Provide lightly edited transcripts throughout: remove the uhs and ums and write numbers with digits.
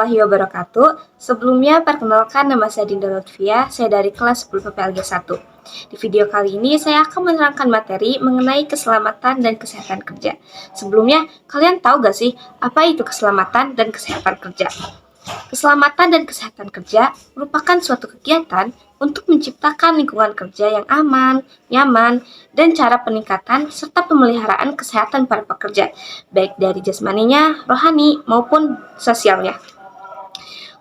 warahmatullahi wabarakatuh. Sebelumnya, perkenalkan nama saya Dinda Lutfia, saya dari kelas 10 PPLG 1. Di video kali ini, saya akan menerangkan materi mengenai keselamatan dan kesehatan kerja. Sebelumnya, kalian tahu gak sih apa itu keselamatan dan kesehatan kerja? Keselamatan dan kesehatan kerja merupakan suatu kegiatan untuk menciptakan lingkungan kerja yang aman, nyaman, dan cara peningkatan serta pemeliharaan kesehatan para pekerja, baik dari jasmaninya, rohani, maupun sosialnya.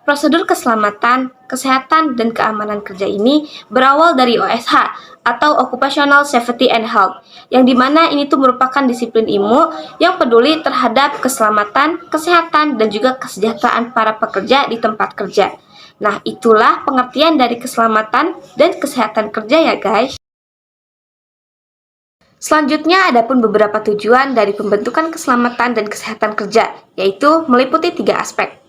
Prosedur keselamatan, kesehatan, dan keamanan kerja ini berawal dari OSH atau Occupational Safety and Health, yang dimana ini tuh merupakan disiplin ilmu yang peduli terhadap keselamatan, kesehatan, dan juga kesejahteraan para pekerja di tempat kerja. Nah, itulah pengertian dari keselamatan dan kesehatan kerja ya guys. Selanjutnya, ada pun beberapa tujuan dari pembentukan keselamatan dan kesehatan kerja, yaitu meliputi 3 aspek.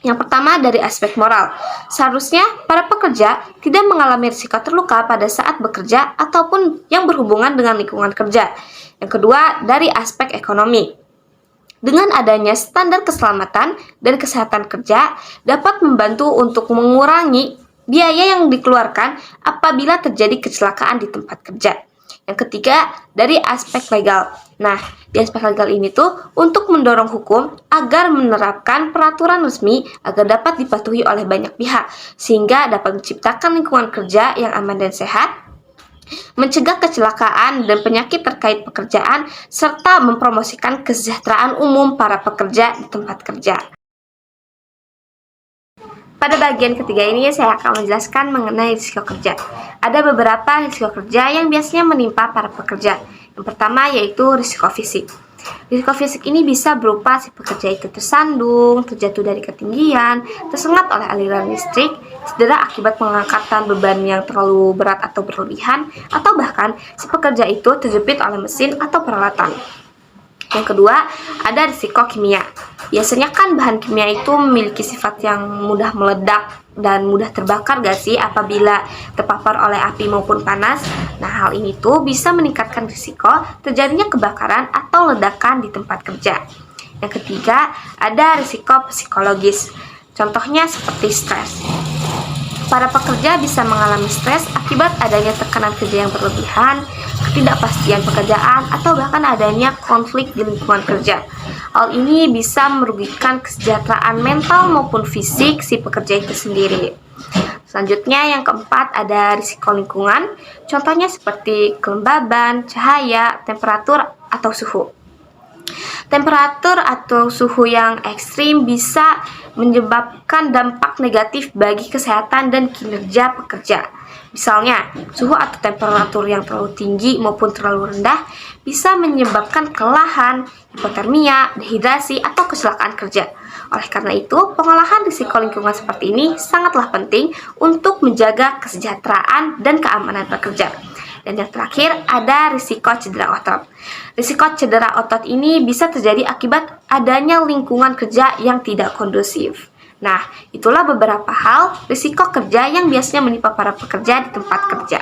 Yang pertama dari aspek moral. Seharusnya para pekerja tidak mengalami risiko terluka pada saat bekerja ataupun yang berhubungan dengan lingkungan kerja. Yang kedua dari aspek ekonomi. Dengan adanya standar keselamatan dan kesehatan kerja dapat membantu untuk mengurangi biaya yang dikeluarkan apabila terjadi kecelakaan di tempat kerja. Yang ketiga, dari aspek legal. Nah, di aspek legal ini tuh untuk mendorong hukum agar menerapkan peraturan resmi agar dapat dipatuhi oleh banyak pihak, sehingga dapat menciptakan lingkungan kerja yang aman dan sehat, mencegah kecelakaan dan penyakit terkait pekerjaan, serta mempromosikan kesejahteraan umum para pekerja di tempat kerja. Pada bagian ketiga ini saya akan menjelaskan mengenai risiko kerja. Ada beberapa risiko kerja yang biasanya menimpa para pekerja. Yang pertama yaitu risiko fisik. Risiko fisik ini bisa berupa si pekerja itu tersandung, terjatuh dari ketinggian, tersengat oleh aliran listrik, cedera akibat pengangkatan beban yang terlalu berat atau berlebihan, atau bahkan si pekerja itu terjepit oleh mesin atau peralatan. Yang kedua, ada risiko kimia. Biasanya kan bahan kimia itu memiliki sifat yang mudah meledak dan mudah terbakar gak sih apabila terpapar oleh api maupun panas. Nah, hal ini tuh bisa meningkatkan risiko terjadinya kebakaran atau ledakan di tempat kerja. Yang ketiga, ada risiko psikologis. Contohnya seperti stres. Para pekerja bisa mengalami stres akibat adanya tekanan kerja yang berlebihan, ketidakpastian pekerjaan, atau bahkan adanya konflik di lingkungan kerja. Hal ini bisa merugikan kesejahteraan mental maupun fisik si pekerja itu sendiri. Selanjutnya yang keempat ada risiko lingkungan, contohnya seperti kelembaban, cahaya, temperatur, atau suhu. Temperatur atau suhu yang ekstrim bisa menyebabkan dampak negatif bagi kesehatan dan kinerja pekerja. Misalnya, suhu atau temperatur yang terlalu tinggi maupun terlalu rendah bisa menyebabkan kelelahan, hipotermia, dehidrasi, atau kecelakaan kerja. Oleh karena itu, pengolahan risiko lingkungan seperti ini sangatlah penting untuk menjaga kesejahteraan dan keamanan pekerja. Dan yang terakhir, ada risiko cedera otot. Risiko cedera otot ini bisa terjadi akibat adanya lingkungan kerja yang tidak kondusif. Nah, itulah beberapa hal risiko kerja yang biasanya menimpa para pekerja di tempat kerja.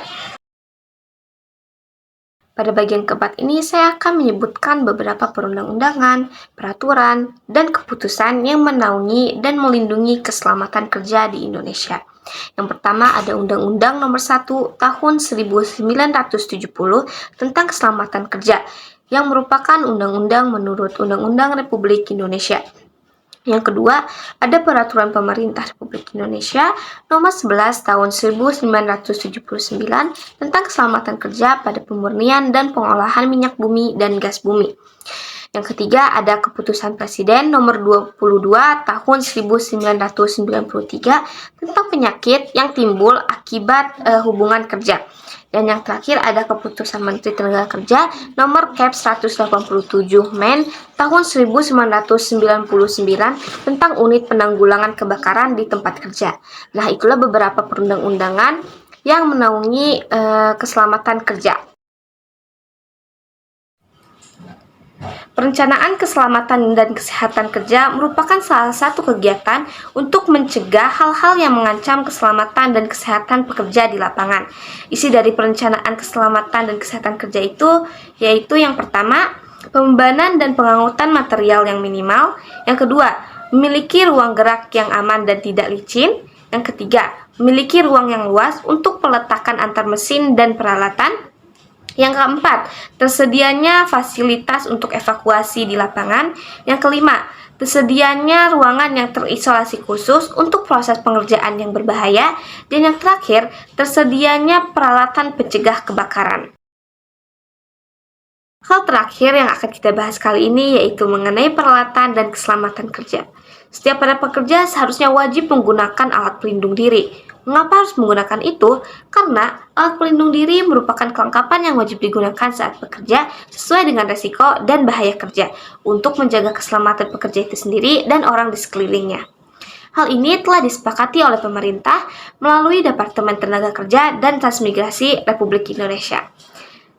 Pada bagian keempat ini, saya akan menyebutkan beberapa perundang-undangan, peraturan, dan keputusan yang menaungi dan melindungi keselamatan kerja di Indonesia. Yang pertama ada Undang-Undang Nomor 1 Tahun 1970 tentang Keselamatan Kerja, yang merupakan undang-undang menurut Undang-Undang Republik Indonesia. Yang kedua, ada Peraturan Pemerintah Republik Indonesia Nomor 11 Tahun 1979 tentang Keselamatan Kerja pada Pemurnian dan Pengolahan Minyak Bumi dan Gas Bumi. Yang ketiga, ada Keputusan Presiden Nomor 22 Tahun 1993 tentang penyakit yang timbul akibat hubungan kerja. Dan yang terakhir ada Keputusan Menteri Tenaga Kerja Nomor Kep 187 Men Tahun 1999 tentang Unit Penanggulangan Kebakaran di Tempat Kerja. Nah, itulah beberapa perundang-undangan yang menaungi keselamatan kerja. Perencanaan keselamatan dan kesehatan kerja merupakan salah satu kegiatan untuk mencegah hal-hal yang mengancam keselamatan dan kesehatan pekerja di lapangan. Isi dari perencanaan keselamatan dan kesehatan kerja itu yaitu yang pertama, pembebanan dan pengangkutan material yang minimal. Yang kedua, memiliki ruang gerak yang aman dan tidak licin. Yang ketiga, memiliki ruang yang luas untuk peletakan antar mesin dan peralatan. Yang keempat, tersedianya fasilitas untuk evakuasi di lapangan. Yang kelima, tersedianya ruangan yang terisolasi khusus untuk proses pengerjaan yang berbahaya. Dan yang terakhir, tersedianya peralatan pencegah kebakaran. Hal terakhir yang akan kita bahas kali ini yaitu mengenai peralatan dan keselamatan kerja. Setiap para pekerja seharusnya wajib menggunakan alat pelindung diri. Mengapa harus menggunakan itu? Karena alat pelindung diri merupakan kelengkapan yang wajib digunakan saat bekerja sesuai dengan resiko dan bahaya kerja untuk menjaga keselamatan pekerja itu sendiri dan orang di sekelilingnya. Hal ini telah disepakati oleh pemerintah melalui Departemen Tenaga Kerja dan Transmigrasi Republik Indonesia.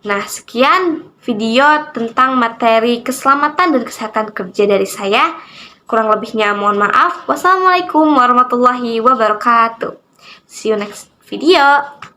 Nah, sekian video tentang materi keselamatan dan kesehatan kerja dari saya. Kurang lebihnya mohon maaf. Wassalamualaikum warahmatullahi wabarakatuh. See you next video.